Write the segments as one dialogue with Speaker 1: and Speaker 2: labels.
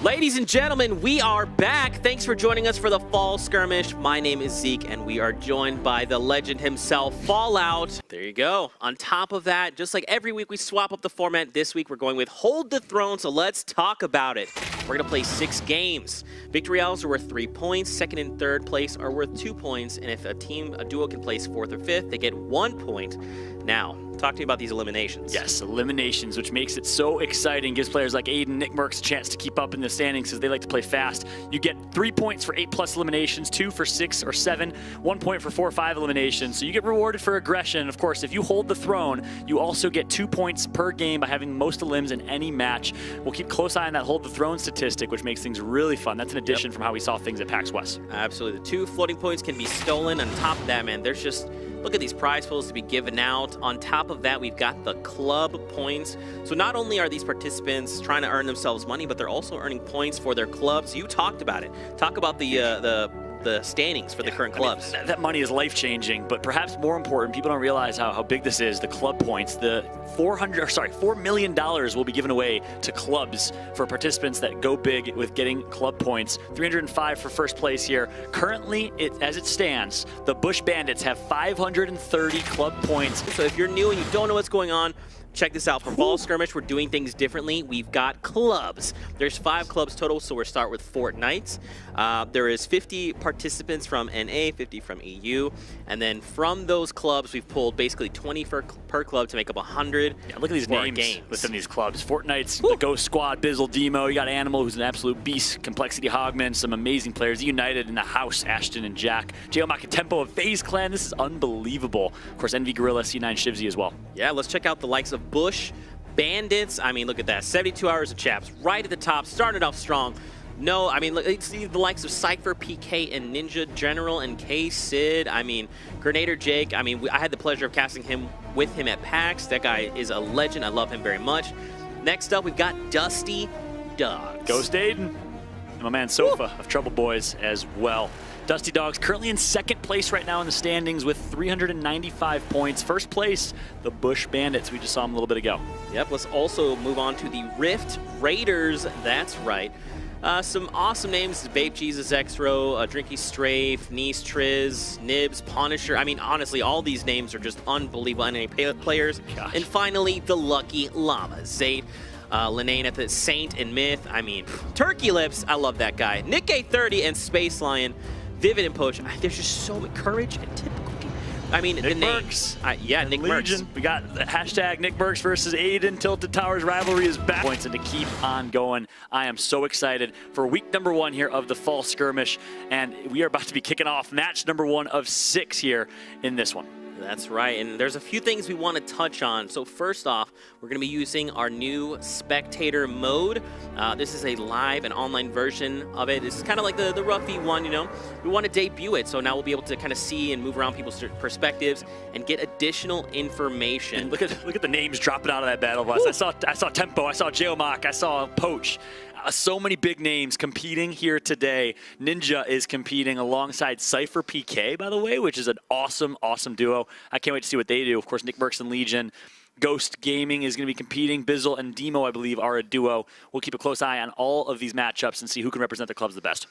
Speaker 1: Ladies and gentlemen, we are back. Thanks for joining us for the Fall Skirmish. My name is Zeke, and we are joined by the legend himself, Fallout. There you go. On top of that, just like every week, we swap up the format. This week, we're going with Hold the Throne, so let's talk about it. We're going to play 6 games. Victory royales are worth 3 points. Second and third place are worth 2 points. And if a duo can place 4th or 5th, they get 1 point. Now, talk to me about these eliminations.
Speaker 2: Yes, eliminations, which makes it so exciting. Gives players like Aiden, Nick Merckx a chance to keep up in the standings because they like to play fast. You get 3 points for 8+ eliminations, 2 for 6 or 7, 1 point for 4 or 5 eliminations. So you get rewarded for aggression. Of course, if you hold the throne, you also get 2 points per game by having most elims in any match. We'll keep close eye on that hold the throne statistic, which makes things really fun. That's an addition from how we saw things at PAX West.
Speaker 1: Absolutely. The 2 floating points can be stolen. On top of that, man, there's just... look at these prize pools to be given out. On top of that, we've got the club points. So not only are these participants trying to earn themselves money, but they're also earning points for their clubs. You talked about it. Talk about the standings for the current clubs.
Speaker 2: I mean, that money is life-changing, but perhaps more important, people don't realize how big this is, the club points. The $4 million will be given away to clubs for participants that go big with getting club points. 305 for first place here. Currently, as it stands, the Bush Bandits have 530 club points.
Speaker 1: So if you're new and you don't know what's going on, check this out. For Fall Skirmish, we're doing things differently. We've got clubs. There's 5 clubs total, so we'll start with Fortnite. There is 50 participants from NA, 50 from EU, and then from those clubs, we've pulled basically 20 per club to make up 100.
Speaker 2: Yeah, look at these names within these clubs. Fortnite's the Ghost Squad, Bizzle, Demo. You got Animal, who's an absolute beast. Complexity Hogman, some amazing players. United in the house, Ashton and Jack. Geomock and Tempo of FaZe Clan. This is unbelievable. Of course, Envy Gorilla, C9 Shivzy as well.
Speaker 1: Yeah, let's check out the likes of Bush Bandits. I mean, look at that. 72 hours of chaps right at the top, started off strong. No, I mean, it's the likes of Cypher, PK, and Ninja General, and K-Sid. I mean, Grenader Jake. I mean, I had the pleasure of casting him with him at PAX. That guy is a legend. I love him very much. Next up, we've got Dusty Dogs.
Speaker 2: Ghost Aiden. And my man Sofa of Trouble Boys as well. Dusty Dogs currently in 2nd place right now in the standings with 395 points. First place, the Bush Bandits. We just saw them a little bit ago.
Speaker 1: Yep, let's also move on to the Rift Raiders. That's right. Some awesome names: Vape Jesus, Xro, Drinky Strafe, Nice Triz, Nibs, Punisher. I mean, honestly, all these names are just unbelievable NA players.
Speaker 2: Gosh.
Speaker 1: And finally, the Lucky Llama, Zayd, Linane at the Saint and Myth. I mean, Turkey Lips, I love that guy. Nick A30 and Space Lion, Vivid and Poach. There's just so much courage and typical. I mean,
Speaker 2: Nick
Speaker 1: the names. Yeah, Nick
Speaker 2: Legion.
Speaker 1: Merckx.
Speaker 2: We got the hashtag Nick Merckx versus Aiden. Tilted Towers rivalry is back. Points and to keep on going. I am so excited for week number 1 here of the Fall Skirmish, and we are about to be kicking off match number 1 of 6 here in this one.
Speaker 1: That's right, and there's a few things we want to touch on. So first off, we're going to be using our new spectator mode. This is a live and online version of it. This is kind of like the rough V1, you know. We want to debut it, so now we'll be able to kind of see and move around people's perspectives and get additional information.
Speaker 2: And look at the names dropping out of that battle bus. I saw Tempo, I saw Geomock, I saw Poach. So many big names competing here today. Ninja is competing alongside Cypher PK, by the way, which is an awesome, awesome duo. I can't wait to see what they do. Of course, Nick Merckx and Legion. Ghost Gaming is going to be competing. Bizzle and Demo, I believe, are a duo. We'll keep a close eye on all of these matchups and see who can represent the clubs the best.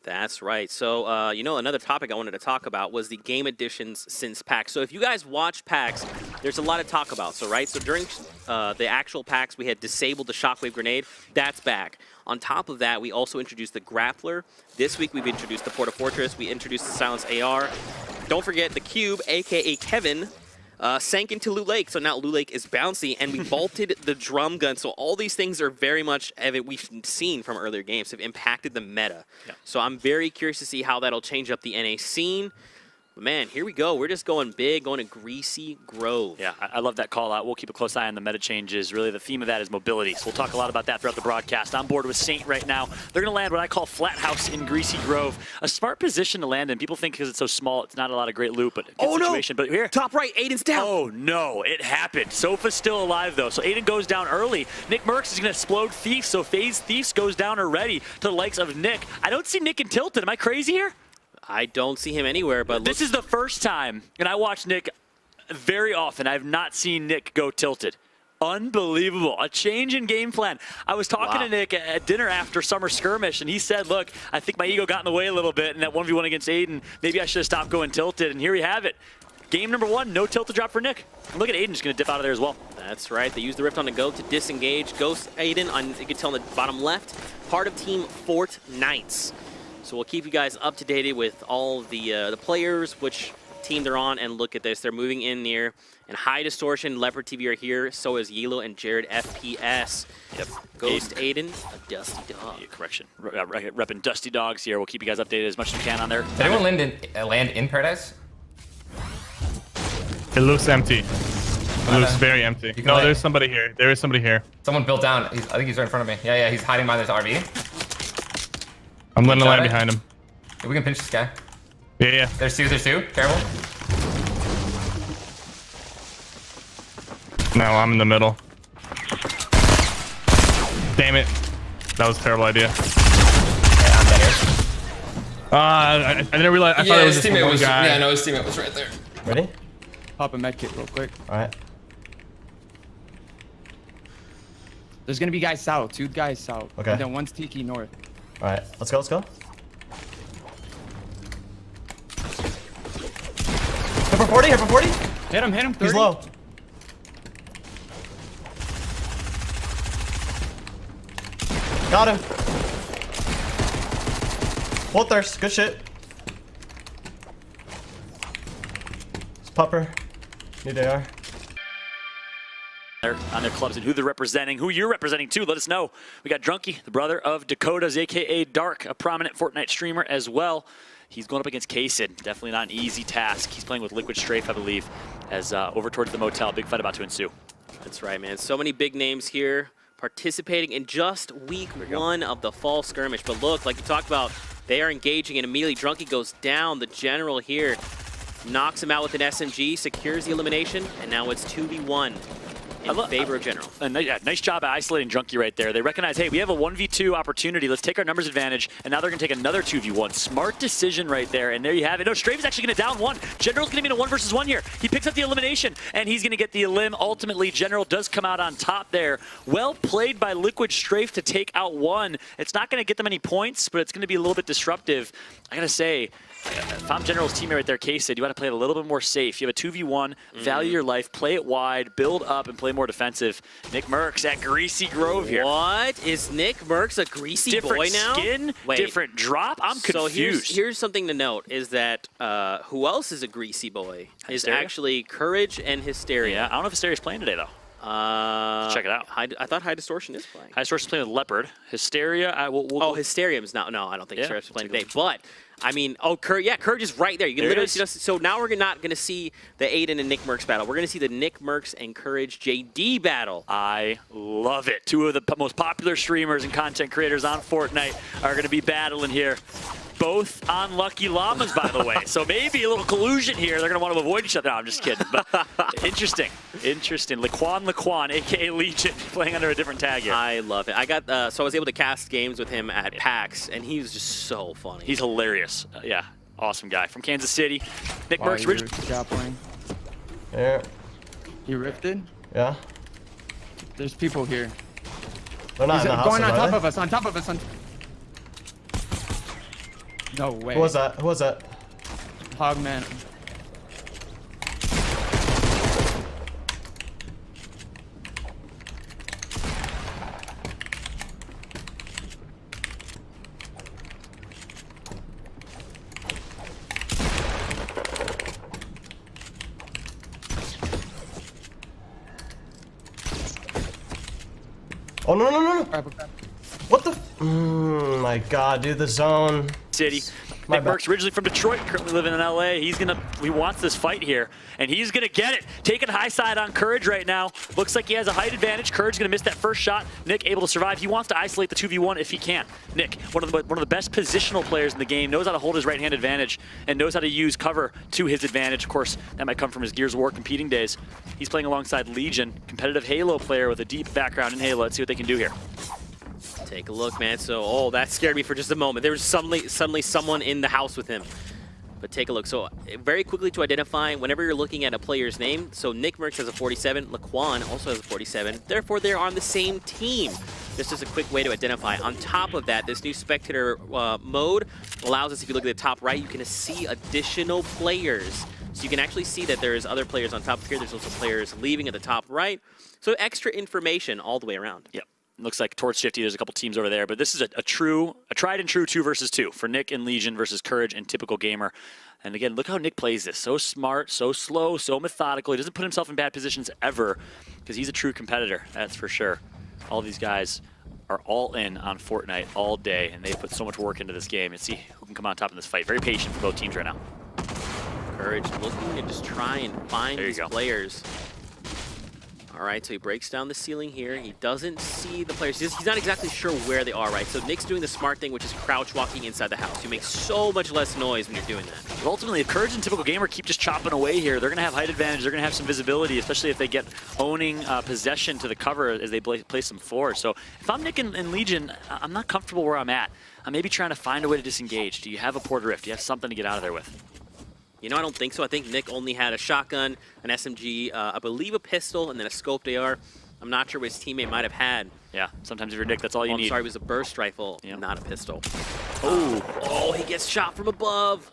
Speaker 1: That's right. So, you know, another topic I wanted to talk about was the game additions since PAX. So if you guys watch PAX, there's a lot to talk about. So, right, so during the actual PAX, we had disabled the Shockwave Grenade. That's back. On top of that, we also introduced the Grappler. This week, we've introduced the Porta Fortress. We introduced the Silence AR. Don't forget the Cube, a.k.a. Kevin, sank into Loot Lake. So now Loot Lake is bouncy, and we vaulted the drum gun. So all these things are very much, we've seen from earlier games, have impacted the meta. Yeah. So I'm very curious to see how that'll change up the NA scene. But man, here we go. We're just going big, going to Greasy Grove.
Speaker 2: Yeah, I love that call out. We'll keep a close eye on the meta changes. Really, the theme of that is mobility. So we'll talk a lot about that throughout the broadcast. I'm board with Saint right now. They're going to land what I call Flat House in Greasy Grove. A smart position to land in. People think because it's so small, it's not a lot of great loot, but good situation.
Speaker 1: No!
Speaker 2: But here,
Speaker 1: top right, Aiden's down.
Speaker 2: Oh no, it happened. Sofa's still alive though, so Aiden goes down early. Nick Merckx is going to explode Thief, so FaZe Thieves goes down already to the likes of Nick. I don't see Nick and Tilted. Am I crazy here?
Speaker 1: I don't see him anywhere, but
Speaker 2: this is the first time, and I watch Nick very often. I've not seen Nick go tilted. Unbelievable. A change in game plan. I was talking to Nick at dinner after Summer Skirmish, and he said, look, I think my ego got in the way a little bit in that 1v1 against Aiden. Maybe I should have stopped going tilted, and here we have it. Game number 1, no tilted drop for Nick. And look at Aiden just going to dip out of there as well.
Speaker 1: That's right. They use the Rift on the go to disengage. Ghost Aiden, on, you can tell on the bottom left, part of Team Fort Knights. So we'll keep you guys up to date with all the players, which team they're on, and look at this. They're moving in near. And High Distortion, Leopard TV are here. So is Yelo and Jared FPS.
Speaker 2: Yep.
Speaker 1: Ghost Aiden, a Dusty Dog.
Speaker 2: Yeah, correction. Repping Dusty Dogs here. We'll keep you guys updated as much as we can on there.
Speaker 3: Did anyone land in Paradise?
Speaker 4: It looks empty. It looks very empty. No, there's somebody here. There is somebody here.
Speaker 3: Someone built down. I think he's right in front of me. Yeah, he's hiding behind this RV.
Speaker 4: I'm letting the land behind him.
Speaker 3: Yeah, we can pinch this guy.
Speaker 4: Yeah.
Speaker 3: There's two. Careful.
Speaker 4: Now I'm in the middle. Damn it. That was a terrible idea.
Speaker 3: Yeah, I'm dead here.
Speaker 4: I didn't realize. I thought it was just one guy.
Speaker 3: Yeah, no, his teammate was right there. Ready?
Speaker 5: Pop a med kit real quick.
Speaker 3: Alright.
Speaker 5: There's gonna be guys south, 2 guys south.
Speaker 3: Okay.
Speaker 5: And then one's Tiki north.
Speaker 3: Alright, let's go. Hit for 40.
Speaker 5: Hit him, 30.
Speaker 3: He's low. Got him. Full thirst, good shit. It's Pupper. Need AR.
Speaker 2: On their clubs and who they're representing, who you're representing too, let us know. We got Drunky, the brother of Dakota's, aka Dark, a prominent Fortnite streamer as well. He's going up against Kaysen. Definitely not an easy task. He's playing with Liquid Strafe, I believe, as over towards the motel. Big fight about to ensue.
Speaker 1: That's right, man. So many big names here participating in just week 1 of the fall skirmish. But look, like you talked about, they are engaging, and immediately Drunky goes down. The general here knocks him out with an SMG, secures the elimination, and now it's 2v1 in favor of General.
Speaker 2: Yeah, nice job at isolating Drunky right there. They recognize, hey, we have a 1v2 opportunity. Let's take our numbers advantage. And now they're going to take another 2v1. Smart decision right there. And there you have it. No, Strafe is actually going to down 1. General's going to be in a 1 versus 1 here. He picks up the elimination, and he's going to get the elim. Ultimately, General does come out on top there. Well played by Liquid Strafe to take out 1. It's not going to get them any points, but it's going to be a little bit disruptive. I got to say, if I'm General's teammate right there, Case said, you want to play it a little bit more safe. You have a 2v1, value your life, play it wide, build up, and play more defensive. Nick Merckx at Greasy Grove here.
Speaker 1: What? Is Nick Merckx a greasy boy now?
Speaker 2: Different skin, different drop? I'm confused.
Speaker 1: So here's something to note, is that who else is a greasy boy? Is actually Courage and Hysteria.
Speaker 2: Yeah, I don't know if Hysteria's playing today, though. Let's check it out.
Speaker 1: I thought High Distortion is playing.
Speaker 2: High Distortion's playing with Leopard. Hysteria,
Speaker 1: Hysterium's not. No, I don't think Hysteria's playing today. But I mean, Courage is right there. You can literally see us. So now we're not going to see the Aiden and Nick Merckx battle. We're going to see the Nick Merckx and Courage JD battle.
Speaker 2: I love it. 2 of the most popular streamers and content creators on Fortnite are going to be battling here. Both on Lucky Llamas, by the way. So maybe a little collusion here. They're going to want to avoid each other. No, I'm just kidding. But interesting. Laquan, a.k.a. Legion, playing under a different tag here.
Speaker 1: I love it. I got so I was able to cast games with him at PAX, and he was just so funny.
Speaker 2: He's hilarious. Yeah, awesome guy. From Kansas City. Nick Merckx.
Speaker 5: Good job playing.
Speaker 3: Yeah.
Speaker 5: He rifted?
Speaker 3: Yeah.
Speaker 5: There's people here.
Speaker 3: They're not in the house,
Speaker 5: going on top of us, on top of us. No way.
Speaker 3: Who was that?
Speaker 5: Hogman.
Speaker 3: Oh, no. What the? My God, dude, the zone.
Speaker 2: City. Nick Merckx, originally from Detroit, currently living in LA. He wants this fight here, and he's gonna get it. Taking high side on Courage right now. Looks like he has a height advantage. Courage gonna miss that first shot. Nick able to survive. He wants to isolate the 2v1 if he can. Nick, one of the best positional players in the game, knows how to hold his right-hand advantage and knows how to use cover to his advantage. Of course, that might come from his Gears of War competing days. He's playing alongside Legion, competitive Halo player with a deep background in Halo. Let's see what they can do here.
Speaker 1: Take a look, man. So, that scared me for just a moment. There was suddenly someone in the house with him. But take a look. So very quickly to identify, whenever you're looking at a player's name, so Nickmercs has a 47, Laquan also has a 47. Therefore, they're on the same team. This is a quick way to identify. On top of that, this new spectator mode allows us, if you look at the top right, you can see additional players. So you can actually see that there's other players on top here. There's also players leaving at the top right. So extra information all the way around.
Speaker 2: Yep. Looks like towards Shifty, there's a couple teams over there, but this is a tried and true 2 versus 2 for Nick and Legion versus Courage and Typical Gamer. And again, look how Nick plays this. So smart, so slow, so methodical. He doesn't put himself in bad positions ever because he's a true competitor, that's for sure. All these guys are all in on Fortnite all day, and they put so much work into this game. And see who can come on top in this fight. Very patient for both teams right now.
Speaker 1: Courage looking to just try and find these players. All right, so he breaks down the ceiling here. He doesn't see the players. He's not exactly sure where they are, right? So Nick's doing the smart thing, which is crouch walking inside the house. You make so much less noise when you're doing that.
Speaker 2: But ultimately, if Courage and Typical Gamer keep just chopping away here, they're going to have height advantage. They're going to have some visibility, especially if they get owning possession to the cover as they play some floor. So if I'm Nick and Legion, I'm not comfortable where I'm at. I'm maybe trying to find a way to disengage. Do you have a Porter Rift? Do you have something to get out of there with?
Speaker 1: You know, I don't think so. I think Nick only had a shotgun, an SMG, I believe a pistol, and then a scoped AR. I'm not sure what his teammate might have had.
Speaker 2: Yeah, sometimes if you're Nick, that's all you need.
Speaker 1: I'm sorry, it was a burst rifle, not a pistol.
Speaker 2: Oh,
Speaker 1: he gets shot from above.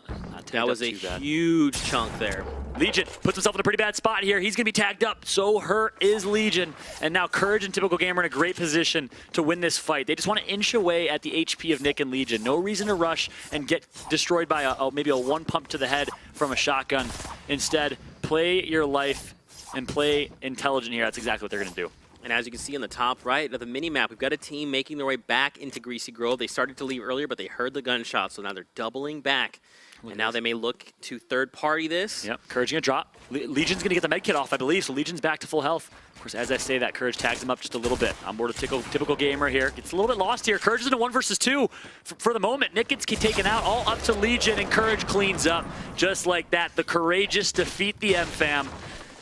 Speaker 1: That was a huge chunk there.
Speaker 2: Legion puts himself in a pretty bad spot here. He's going to be tagged up. So hurt is Legion. And now Courage and Typical Gamer in a great position to win this fight. They just want to inch away at the HP of Nick and Legion. No reason to rush and get destroyed by maybe a one pump to the head from a shotgun. Instead, play your life and play intelligent here. That's exactly what they're going to do.
Speaker 1: And as you can see on the top right of the mini-map, we've got a team making their way back into Greasy Grove. They started to leave earlier, but they heard the gunshot, so now they're doubling back. And now they may look to third-party this.
Speaker 2: Yep, Courage going to drop. Legion's going to get the med kit off, I believe, so Legion's back to full health. Of course, as I say that, Courage tags him up just a little bit. On board with Typical Gamer here. Gets a little bit lost here. Courage is in a 1 versus 2 for the moment. Nick gets taken out, all up to Legion, and Courage cleans up just like that. The Courageous defeat the M-Fam,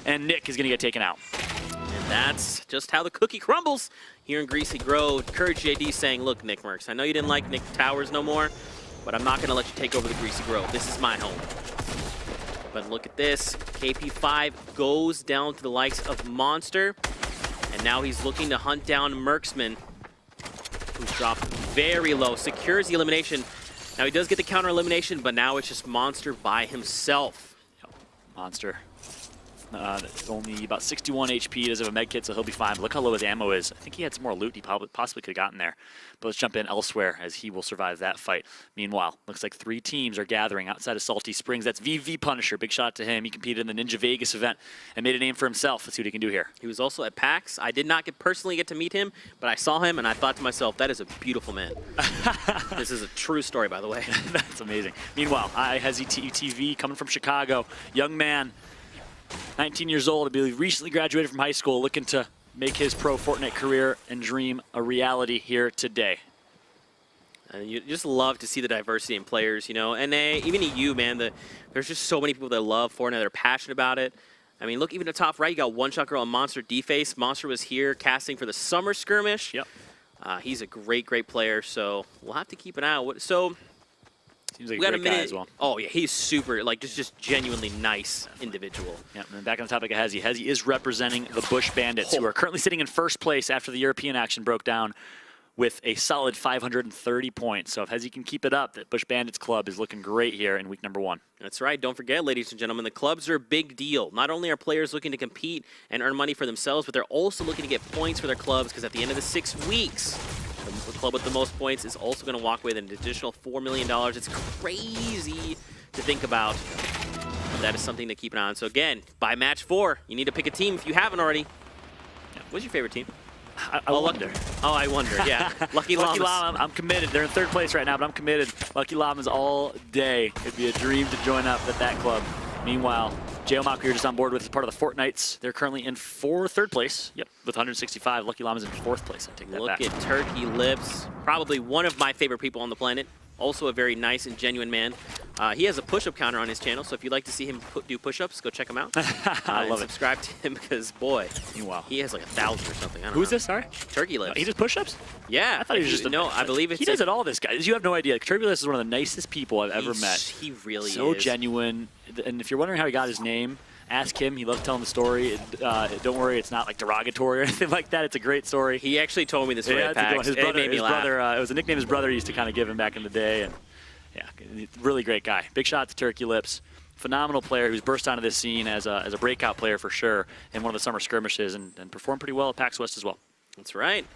Speaker 2: and Nick is going to get taken out.
Speaker 1: And that's just how the cookie crumbles here in Greasy Grove. Courage JD saying, look, Nickmercs, I know you didn't like Nick Towers no more, but I'm not going to let you take over the Greasy Grove. This is my home. But look at this. KP5 goes down to the likes of Monster, and now he's looking to hunt down Mercsman, who's dropped very low. Secures the elimination. Now he does get the counter elimination, but now it's just Monster by himself.
Speaker 2: Yep. Monster. Only about 61 HP. He does have a med kit, so he'll be fine. But look how low his ammo is. I think he had some more loot he possibly could have gotten there. But let's jump in elsewhere as he will survive that fight. Meanwhile, looks like 3 teams are gathering outside of Salty Springs. That's VV Punisher. Big shot to him. He competed in the Ninja Vegas event and made a name for himself. Let's see what he can do here.
Speaker 1: He was also at PAX. I did not personally get to meet him, but I saw him and I thought to myself, that is a beautiful man. This is a true story, by the way.
Speaker 2: That's amazing. Meanwhile, TV coming from Chicago. Young man. 19 years old, I believe, recently graduated from high school, looking to make his pro Fortnite career and dream a reality here today.
Speaker 1: And you just love to see the diversity in players, you know. And even EU, man, there's just so many people that love Fortnite. They're passionate about it. I mean, look, even at the top right, you got One Shot Girl and Monster Deface. Monster was here casting for the Summer Skirmish.
Speaker 2: Yep.
Speaker 1: He's a great player, so we'll have to keep an eye out. So
Speaker 2: seems like a great guy as well.
Speaker 1: Oh, yeah, he's super, like, just genuinely nice individual.
Speaker 2: Yeah, and then back on the topic of Hezzy. Hezzy is representing the Bush Bandits, who are currently sitting in first place after the European action broke down with a solid 530 points. So if Hezzy can keep it up, that Bush Bandits club is looking great here in week number 1.
Speaker 1: That's right. Don't forget, ladies and gentlemen, the clubs are a big deal. Not only are players looking to compete and earn money for themselves, but they're also looking to get points for their clubs, because at the end of the 6 weeks, the club with the most points is also going to walk away with an additional $4 million. It's crazy to think about, but that is something to keep an eye on. So again, by match 4, you need to pick a team if you haven't already. What's your favorite team?
Speaker 2: I wonder.
Speaker 1: Oh, I wonder, yeah. Lucky Llamas.
Speaker 2: Lucky Llama, I'm committed. They're in 3rd place right now, but I'm committed. Lucky Llamas all day. It'd be a dream to join up at that club. Meanwhile, J-Omak, you're just on board with as part of the Fortnites. They're currently in 3rd place. Yep, with 165. Lucky Llama's in 4th place. I take that back.
Speaker 1: Look at Turkey Lips, probably one of my favorite people on the planet. Also a very nice and genuine man. He has a push-up counter on his channel, so if you'd like to see him do push-ups, go check him out.
Speaker 2: I love
Speaker 1: and subscribe to him because, boy,
Speaker 2: Wow.
Speaker 1: he has like 1,000 or something. I don't know.
Speaker 2: Who's this? Sorry?
Speaker 1: Turkey Lips.
Speaker 2: He does push-ups?
Speaker 1: Yeah.
Speaker 2: I thought he was just
Speaker 1: No, I believe it's...
Speaker 2: He does it all, this guy. You have no idea. Turkey Lips is one of the nicest people I've ever met.
Speaker 1: He really is.
Speaker 2: So genuine. And if you're wondering how he got his name, ask him. He loves telling the story. Don't worry, it's not like derogatory or anything like that. It's a great story.
Speaker 1: He actually told me this story
Speaker 2: Yeah,
Speaker 1: at
Speaker 2: that's a good one.
Speaker 1: PAX.
Speaker 2: His brother,
Speaker 1: It made me laugh.
Speaker 2: it was a nickname his brother used to kind of give him back in the day. And yeah, really great guy. Big shout out to Turkey Lips. Phenomenal player who's burst onto this scene as a breakout player for sure in one of the summer skirmishes and performed pretty well at PAX West as well.
Speaker 1: That's right.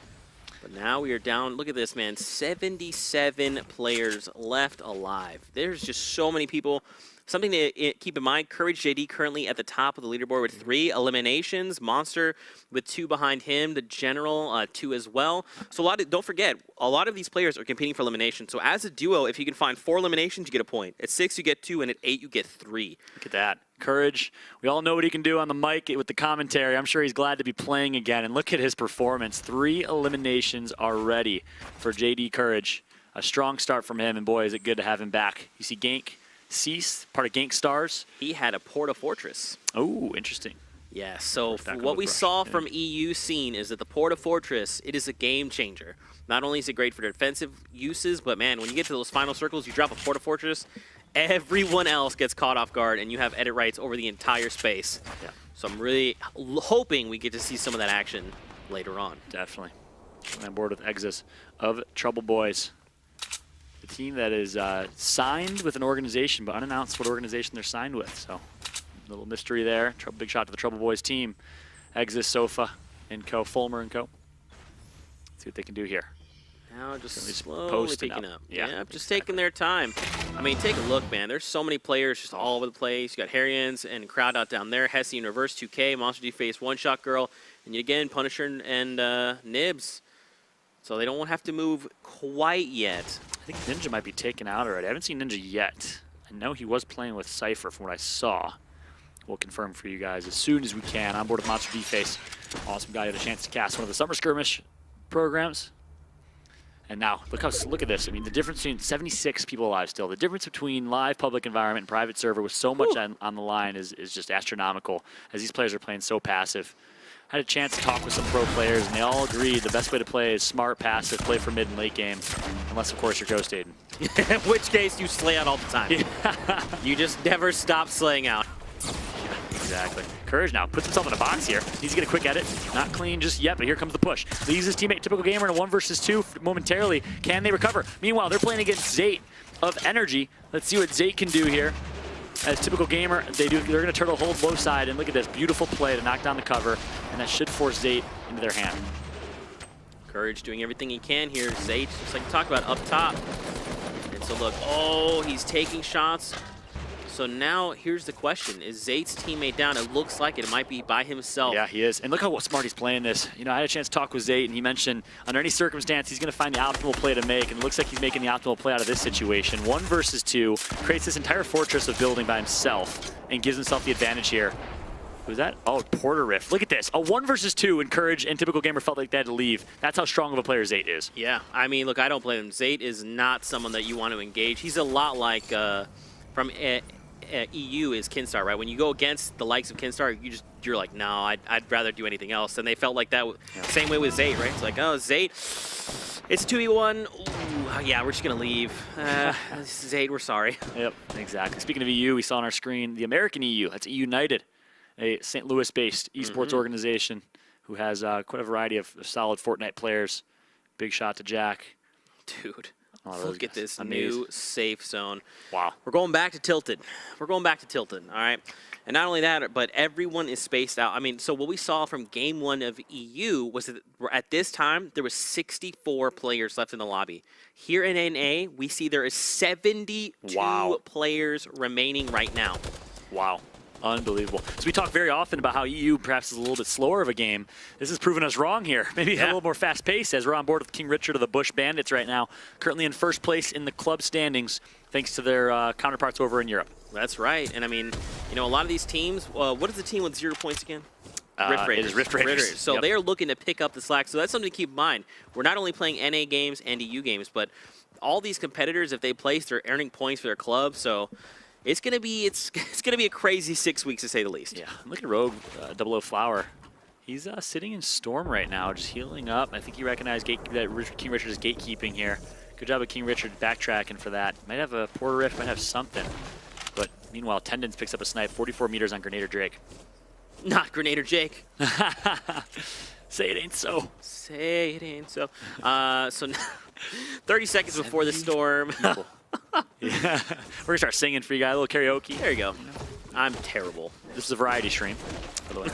Speaker 1: But now we are down. Look at this, man. 77 players left alive. There's just so many people. Something to keep in mind, Courage JD currently at the top of the leaderboard with 3 eliminations. Monster with 2 behind him. The General, 2 as well. So don't forget, a lot of these players are competing for elimination. So as a duo, if you can find 4 eliminations, you get a point. At 6, you get 2, and at 8, you get 3.
Speaker 2: Look at that. Courage. We all know what he can do on the mic with the commentary. I'm sure he's glad to be playing again. And look at his performance. 3 eliminations already for JD Courage. A strong start from him, and boy, is it good to have him back. You see Gank Cease, part of Gank Stars.
Speaker 1: He had a Porta Fortress.
Speaker 2: Oh, interesting.
Speaker 1: Yeah, so what we saw from EU scene is that the Porta Fortress, it is a game changer. Not only is it great for defensive uses, but man, when you get to those final circles, you drop a Porta Fortress, everyone else gets caught off guard, and you have edit rights over the entire space.
Speaker 2: Yeah.
Speaker 1: So I'm really hoping we get to see some of that action later on.
Speaker 2: Definitely. I'm on board with Exis of Trouble Boys. The team that is signed with an organization, but unannounced what organization they're signed with. So, a little mystery there. Big shot to the Trouble Boys team. Exis, Sofa, and Co. Fulmer and Co. See what they can do here.
Speaker 1: Now just
Speaker 2: Just
Speaker 1: slowly
Speaker 2: posting
Speaker 1: picking
Speaker 2: up.
Speaker 1: up.
Speaker 2: Yeah,
Speaker 1: Just
Speaker 2: exactly.
Speaker 1: taking their time. I mean, take a look, man. There's so many players just all over the place. You got Harrians and Crowd out down there. Hesse and Reverse 2K, Monster D Face, One Shot Girl, and yet again, Punisher and Nibs. So they don't have to move quite yet.
Speaker 2: I think Ninja might be taken out already. I haven't seen Ninja yet. I know he was playing with Cypher from what I saw. We'll confirm for you guys as soon as we can. On board with Monster D-Face. Awesome guy, had a chance to cast one of the summer skirmish programs. And now, look at this. I mean, the difference between 76 people alive still. The difference between live public environment and private server with so much on the line is just astronomical as these players are playing so passive. I had a chance to talk with some pro players, and they all agreed the best way to play is smart, passive, play for mid and late game, unless, of course, you're Ghost Aiden.
Speaker 1: In which case, you slay out all the time. You just never stop slaying out.
Speaker 2: Exactly. Courage now puts himself in a box here. Needs to get a quick edit. Not clean just yet, but here comes the push. Leaves his teammate Typical Gamer in a 1 versus 2 momentarily. Can they recover? Meanwhile, they're playing against Zate of Energy. Let's see what Zate can do here. As Typical Gamer, they're going to turtle hold low side, and look at this beautiful play to knock down the cover, and that should force Zate into their hand.
Speaker 1: Courage doing everything he can here. Zate, just like we talked about, up top. And so look, oh, he's taking shots. So now here's the question. Is Zate's teammate down? It looks like it might be by himself.
Speaker 2: Yeah, he is. And look how smart he's playing this. You know, I had a chance to talk with Zate, and he mentioned under any circumstance, he's going to find the optimal play to make, and it looks like he's making the optimal play out of this situation. 1 versus 2, creates this entire fortress of building by himself, and gives himself the advantage here. Who's that? Oh, Porter Rift. Look at this. A 1 versus 2, and Courage and Typical Gamer felt like they had to leave. That's how strong of a player Zate is.
Speaker 1: Yeah, I mean, look, I don't blame him. Zate is not someone that you want to engage. He's a lot like from EU is Kinstar, right? When you go against the likes of Kinstar, you're like, no, I'd rather do anything else. And they felt like that. Yeah. Same way with Zate, right? It's like, oh, Zate, it's 2v1. Ooh, yeah, we're just gonna leave. Zate, we're sorry.
Speaker 2: Yep, exactly. Speaking of EU, we saw on our screen the American EU. That's EU United, a St. Louis-based esports organization who has quite a variety of solid Fortnite players. Big shot to Jack.
Speaker 1: Dude.
Speaker 2: Oh,
Speaker 1: look at this new safe zone.
Speaker 2: Wow.
Speaker 1: We're going back to Tilted. We're going back to Tilted, all right? And not only that, but everyone is spaced out. I mean, so what we saw from Game 1 of EU was that at this time, there was 64 players left in the lobby. Here in NA, we see there is 72 players remaining right now.
Speaker 2: Wow. Unbelievable. So we talk very often about how EU perhaps is a little bit slower of a game. This has proven us wrong here. Maybe a little more fast paced as we're on board with King Richard of the Bush Bandits right now. Currently in first place in the club standings thanks to their counterparts over in Europe.
Speaker 1: That's right. And I mean, you know, a lot of these teams, what is the team with 0 points again? Rift Raiders.
Speaker 2: It is Rift Raiders.
Speaker 1: So
Speaker 2: Yep.
Speaker 1: they are looking to pick up the slack. So that's something to keep in mind. We're not only playing NA games and EU games, but all these competitors, if they place, they're earning points for their club. So it's gonna be a crazy 6 weeks to say the least.
Speaker 2: Yeah, look at Rogue, 00 Flower. He's sitting in Storm right now, just healing up. I think he recognized that King Richard is gatekeeping here. Good job of King Richard backtracking for that. Might have a Porter Rift, might have something. But meanwhile, Tendons picks up a snipe, 44 meters on Grenader Drake.
Speaker 1: Not Grenader Jake.
Speaker 2: Say it ain't so.
Speaker 1: Say it ain't so. So now, 30 seconds before the storm.
Speaker 2: Yeah. We're gonna start singing for you guys, a little karaoke.
Speaker 1: There you go. I'm terrible.
Speaker 2: This is a variety stream, by the way.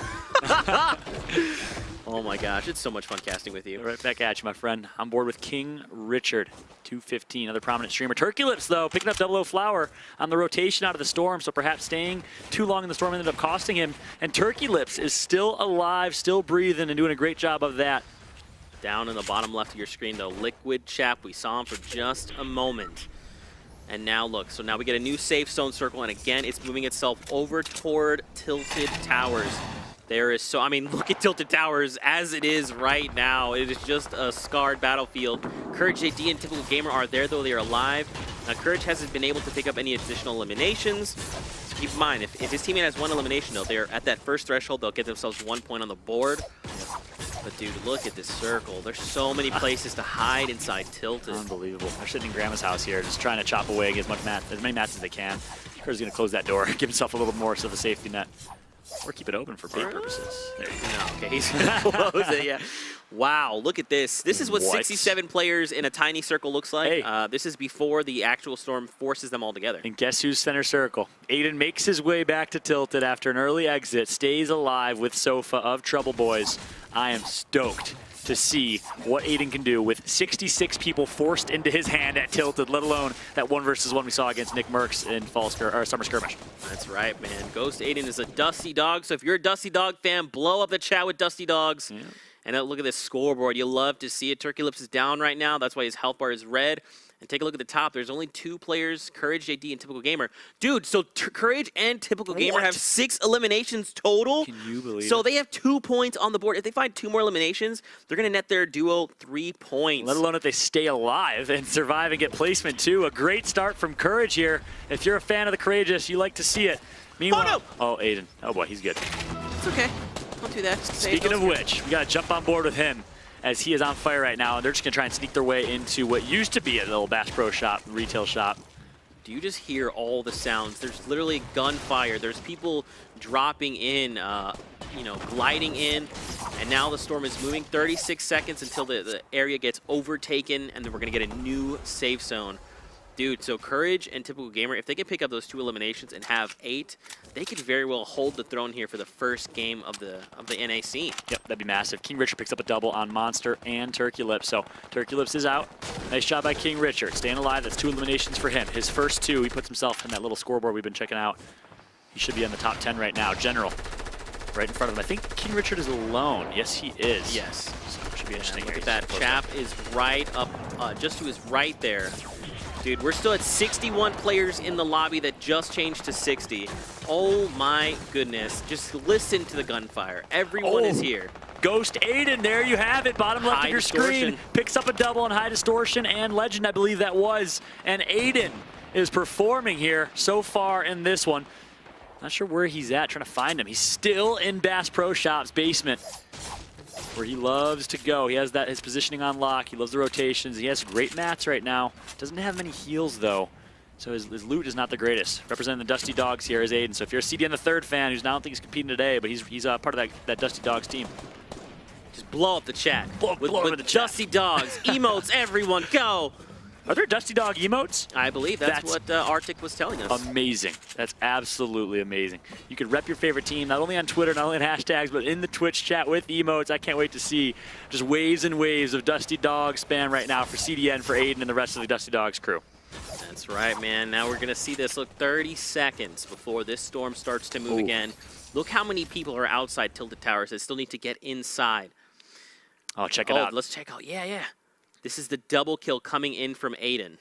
Speaker 1: Oh my gosh, it's so much fun casting with you.
Speaker 2: Right back at you, my friend. I'm board with King Richard, 215, another prominent streamer. Turkey Lips, though, picking up 00 Flower on the rotation out of the storm, so perhaps staying too long in the storm ended up costing him. And Turkey Lips is still alive, still breathing, and doing a great job of that.
Speaker 1: Down in the bottom left of your screen, though, Liquid Chap, we saw him for just a moment. And now look, so now we get a new safe zone circle, and again, it's moving itself over toward Tilted Towers. There is so, I mean, look at Tilted Towers as it is right now. It is just a scarred battlefield. Courage JD and Typical Gamer are there, though they are alive. Now, Courage hasn't been able to pick up any additional eliminations. So keep in mind, if his teammate has one elimination, though, they're at that first threshold, they'll get themselves 1 point on the board. But dude, look at this circle. There's so many places to hide inside Tilted.
Speaker 2: Unbelievable. They're sitting in Grandma's house here, just trying to chop away, get as many mats as they can. Courage's gonna close that door, give himself a little more of a safety net. Or keep it open for bait purposes. There you go.
Speaker 1: No, okay, he's gonna close it, yeah. Wow, look at this. This is what 67 players in a tiny circle looks like.
Speaker 2: Hey.
Speaker 1: This is before the actual storm forces them all together.
Speaker 2: And guess who's center circle? Aiden makes his way back to Tilted after an early exit, stays alive with Sofa of Trouble Boys. I am stoked to see what Aiden can do with 66 people forced into his hand at Tilted, let alone that 1 versus 1 we saw against Nick Merckx in Summer Skirmish.
Speaker 1: That's right, man. Ghost Aiden is a Dusty Dog, so if you're a Dusty Dog fan, blow up the chat with Dusty Dogs. Yeah. And look at this scoreboard. You love to see it. Turkey Lips is down right now. That's why his health bar is red. And take a look at the top. There's only 2 players, Courage JD and Typical Gamer. Dude, so Courage and Typical Gamer have 6 eliminations total.
Speaker 2: Can you believe it?
Speaker 1: So they have 2 points on the board. If they find 2 more eliminations, they're going to net their duo 3 points.
Speaker 2: Let alone if they stay alive and survive and get placement too. A great start from Courage here. If you're a fan of the Courageous, you like to see it. Meanwhile, oh, Aiden. Oh boy, he's good.
Speaker 1: It's okay. Don't do that.
Speaker 2: Speaking of which, we got to jump on board with him, as he is on fire right now, and they're just going to try and sneak their way into what used to be a little Bass Pro shop, retail shop.
Speaker 1: Do you just hear all the sounds? There's literally gunfire. There's people dropping in, you know, gliding in, and now the storm is moving. 36 seconds until the area gets overtaken, and then we're going to get a new safe zone. Dude, so Courage and Typical Gamer, if they can pick up those 2 eliminations and have 8, they could very well hold the throne here for the first game of the NA scene.
Speaker 2: Yep, that'd be massive. King Richard picks up a double on Monster and Turkey Lips. So Turkey Lips is out. Nice job by King Richard. Staying alive, that's 2 eliminations for him. His first 2, he puts himself in that little scoreboard we've been checking out. He should be on the top 10 right now. General, right in front of him. I think King Richard is alone. Yes, he is.
Speaker 1: Yes.
Speaker 2: So it should be interesting.
Speaker 1: Look at that. Chap is right up, just to his right there. Dude, we're still at 61 players in the lobby that just changed to 60. Oh my goodness. Just listen to the gunfire. Everyone is here.
Speaker 2: Ghost Aiden, there you have it. Bottom left of your screen. Picks up a double on High Distortion and Legend, I believe that was. And Aiden is performing here so far in this one. Not sure where he's at, trying to find him. He's still in Bass Pro Shop's basement, where he loves to go. He has his positioning on lock. He loves the rotations. He has great mats right now. Doesn't have many heals, though. So his loot is not the greatest. Representing the Dusty Dogs here is Aiden. So if you're a CDN the Third fan, who's I don't think he's competing today, but he's part of that Dusty Dogs team.
Speaker 1: Just blow up the chat.
Speaker 2: Blow up the chat.
Speaker 1: Dusty Dogs, emotes, everyone, go!
Speaker 2: Are there Dusty Dog emotes?
Speaker 1: I believe that's what Arctic was telling us.
Speaker 2: Amazing. That's absolutely amazing. You can rep your favorite team, not only on Twitter, not only in hashtags, but in the Twitch chat with emotes. I can't wait to see just waves and waves of Dusty Dog spam right now for CDN, for Aiden, and the rest of the Dusty Dogs crew.
Speaker 1: That's right, man. Now we're going to see this. Look, 30 seconds before this storm starts to move again. Look how many people are outside Tilted Towers that still need to get inside.
Speaker 2: Oh, check it out.
Speaker 1: Let's check out. Yeah. This is the double kill coming in from Aiden.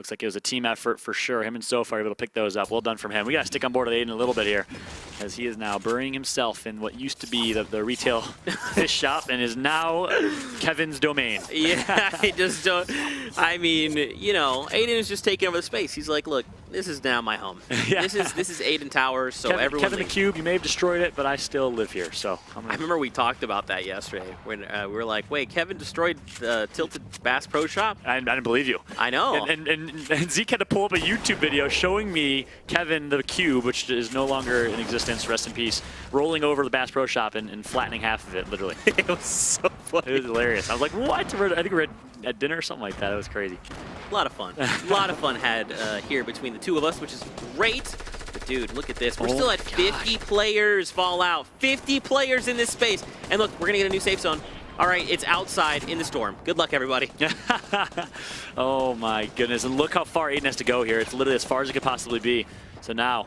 Speaker 2: Looks like it was a team effort for sure. Him and Sofa are able to pick those up. Well done from him. We got to stick on board with Aiden a little bit here, as he is now burying himself in what used to be the retail fish shop and is now Kevin's domain.
Speaker 1: Yeah, I just don't. I mean, you know, Aiden is just taking over the space. He's like, look, this is now my home.
Speaker 2: Yeah.
Speaker 1: This is Aiden Towers. So
Speaker 2: Kevin the Cube, you may have destroyed it, but I still live here. So
Speaker 1: I remember we talked about that yesterday when we were like, wait, Kevin destroyed the Tilted Bass Pro Shop?
Speaker 2: I didn't believe you.
Speaker 1: I know.
Speaker 2: And Zeke had to pull up a YouTube video showing me Kevin the Cube, which is no longer in existence, rest in peace, rolling over the Bass Pro Shop and flattening half of it, literally.
Speaker 1: It was so funny.
Speaker 2: It was hilarious. I was like, what? I think we were at dinner or something like that. It was crazy.
Speaker 1: A lot of fun. A lot of fun had here between the two of us, which is great. But dude, look at this. We're still at 50 players Fallout. 50 players in this space. And look, we're going to get a new safe zone. All right, it's outside in the storm. Good luck, everybody.
Speaker 2: Oh, my goodness. And look how far Aiden has to go here. It's literally as far as it could possibly be. So now,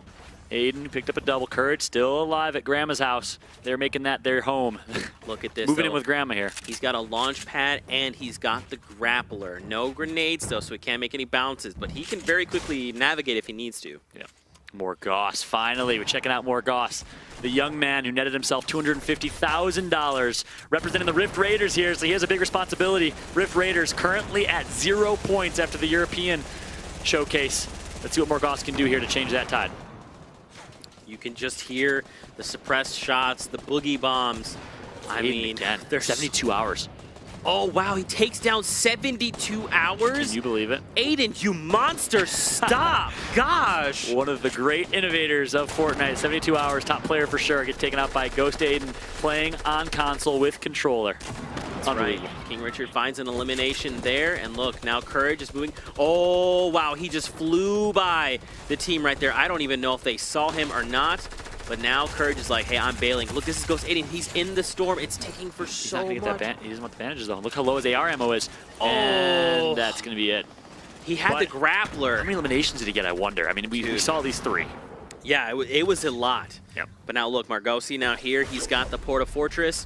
Speaker 2: Aiden picked up a double. Courage still alive at Grandma's house. They're making that their home.
Speaker 1: Look at this.
Speaker 2: Moving in with Grandma here.
Speaker 1: He's got a launch pad, and he's got the grappler. No grenades, though, so he can't make any bounces. But he can very quickly navigate if he needs to.
Speaker 2: Yeah. Morgoss, finally. We're checking out Morgoss, the young man who netted himself $250,000, representing the Rift Raiders here, so he has a big responsibility. Rift Raiders currently at 0 points after the European showcase. Let's see what Morgoss can do here to change that tide.
Speaker 1: You can just hear the suppressed shots, the boogie bombs. I mean,
Speaker 2: they're 72 hours.
Speaker 1: Oh, wow, he takes down 72 hours?
Speaker 2: Can you believe it?
Speaker 1: Aiden, you monster, stop! Gosh!
Speaker 2: One of the great innovators of Fortnite, 72 hours, top player for sure, gets taken out by Ghost Aiden, playing on console with controller.
Speaker 1: That's right. King Richard finds an elimination there, and look, now Courage is moving. Oh, wow, he just flew by the team right there. I don't even know if they saw him or not. But now Courage is like, hey, I'm bailing. Look, this is Ghost Aiden. He's in the storm. It's taking for so much.
Speaker 2: He's not going to get that. He doesn't want the bandages, though. Look how low his AR ammo is. Oh. And that's going to be it.
Speaker 1: He had the grappler.
Speaker 2: How many eliminations did he get, I wonder? I mean, we saw these 3.
Speaker 1: Yeah, it was a lot.
Speaker 2: Yep.
Speaker 1: But now look, Margosi now here. He's got the Porta Fortress.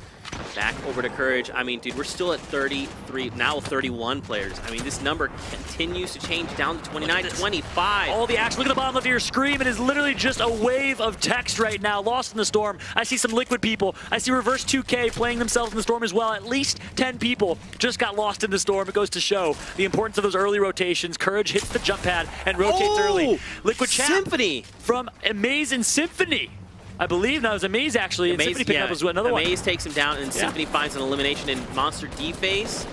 Speaker 1: Back over to Courage. I mean, dude, we're still at 33, now 31 players. I mean, this number continues to change down to 29, 25.
Speaker 2: All the action. Look at the bottom left of your screen. It is literally just a wave of text right now, lost in the storm. I see some Liquid people. I see Reverse 2K playing themselves in the storm as well. At least 10 people just got lost in the storm. It goes to show the importance of those early rotations. Courage hits the jump pad and rotates early. Liquid Champ
Speaker 1: Symphony
Speaker 2: from Amaze and Symphony. I believe that was Amaze actually. And Symphony picked up as well. Another one.
Speaker 1: Amaze takes him down, and Symphony finds an elimination in Monster D-Phase.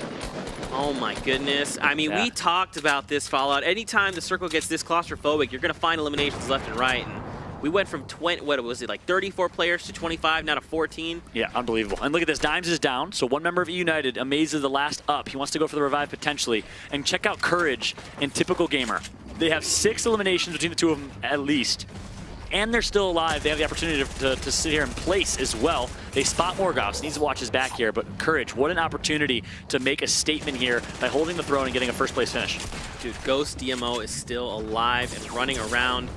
Speaker 1: Oh my goodness. I mean, we talked about this Fallout. Anytime the circle gets this claustrophobic, you're going to find eliminations left and right. And we went from 20, what was it, like 34 players to 25, now to 14.
Speaker 2: Yeah, unbelievable. And look at this, Dimes is down, so one member of United, Amaze is the last up. He wants to go for the revive potentially. And check out Courage and Typical Gamer. They have 6 eliminations between the two of them at least. And they're still alive. They have the opportunity to sit here and place as well. They spot Morgoss. Needs to watch his back here, but Courage, what an opportunity to make a statement here by holding the throne and getting a first place finish.
Speaker 1: Dude, Ghost DMO is still alive and running around.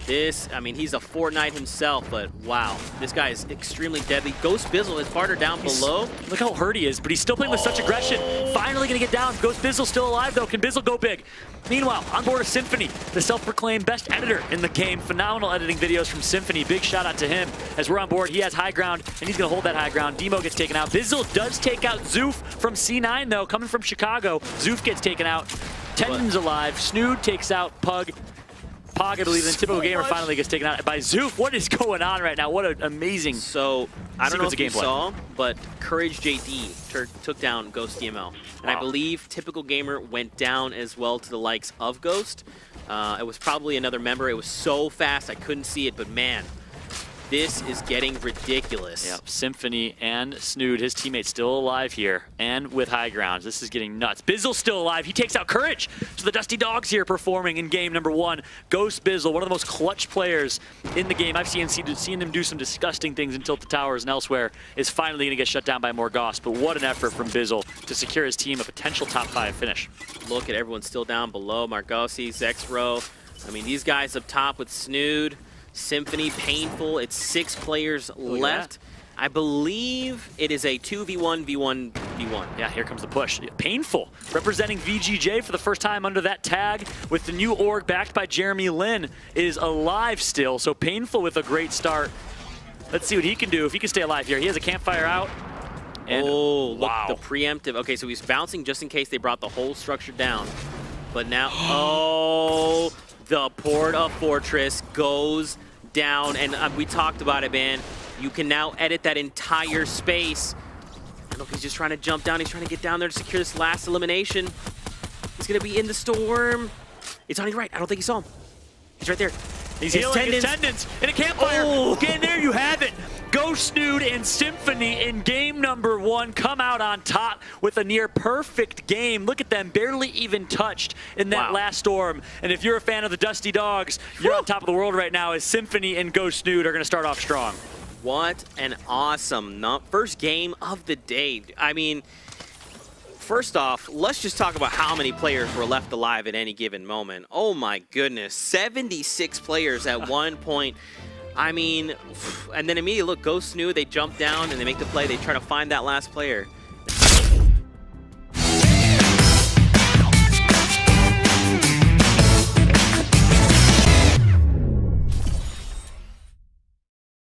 Speaker 1: This, I mean, he's a Fortnite himself, but wow, this guy is extremely deadly. Ghost Bizzle, his partner down below.
Speaker 2: Look how hurt he is, but he's still playing with such aggression. Finally gonna get down. Ghost Bizzle still alive though. Can Bizzle go big? Meanwhile, on board of Symphony, the self-proclaimed best editor in the game. Phenomenal editing videos from Symphony. Big shout out to him. As we're on board, he has high ground, and he's gonna hold that high ground. Demo gets taken out. Bizzle does take out Zoof from C9 though, coming from Chicago. Zoof gets taken out. Tendon's alive. Snood takes out Pug. Pog, I believe, and Typical Gamer finally gets taken out by Zoof. What is going on right now? What an amazing
Speaker 1: So, I don't know if you
Speaker 2: gameplay.
Speaker 1: saw, but Courage JD took down Ghost DML. And I believe Typical Gamer went down as well to the likes of Ghost. It was probably another member. It was so fast I couldn't see it, but man, this is getting ridiculous.
Speaker 2: Yep, Symphony and Snood, his teammate, still alive here, and with high grounds. This is getting nuts. Bizzle's still alive. He takes out Courage. So the Dusty Dogs here performing in game number 1. Ghost Bizzle, one of the most clutch players in the game. I've seen him do some disgusting things in Tilted Towers and elsewhere, is finally going to get shut down by Morgoss. But what an effort from Bizzle to secure his team a potential top 5 finish.
Speaker 1: Look at everyone still down below. Margossi, Zexro. I mean, these guys up top with Snood. Symphony, painful. It's 6 players left. I believe it is a 2v1, v1, v1.
Speaker 2: Yeah, here comes the push. Painful, representing VGJ for the first time under that tag with the new org backed by Jeremy Lin is alive still. So Painful with a great start. Let's see what he can do if he can stay alive here. He has a campfire out. And
Speaker 1: oh, look,
Speaker 2: wow.
Speaker 1: the preemptive. Okay, so he's bouncing just in case they brought the whole structure down. But now, oh, the Porta Fortress goes down. And we talked about it, man. You can now edit that entire space. Look, he's just trying to jump down. He's trying to get down there to secure this last elimination. He's going to be in the storm. It's on his right. I don't think he saw him. He's right there.
Speaker 2: He's healing his tendons in a campfire.
Speaker 1: Oh.
Speaker 2: Again, there you have it. Ghost Snood and Symphony in game number 1 come out on top with a near perfect game. Look at them, barely even touched in that last storm. And if you're a fan of the Dusty Dogs, you're on top of the world right now as Symphony and Ghost Snood are going to start off strong.
Speaker 1: What an awesome first game of the day. I mean, first off, let's just talk about how many players were left alive at any given moment. Oh my goodness, 76 players at one point. I mean, and then immediately, look, Ghost Snood, they jump down and they make the play. They try to find that last player.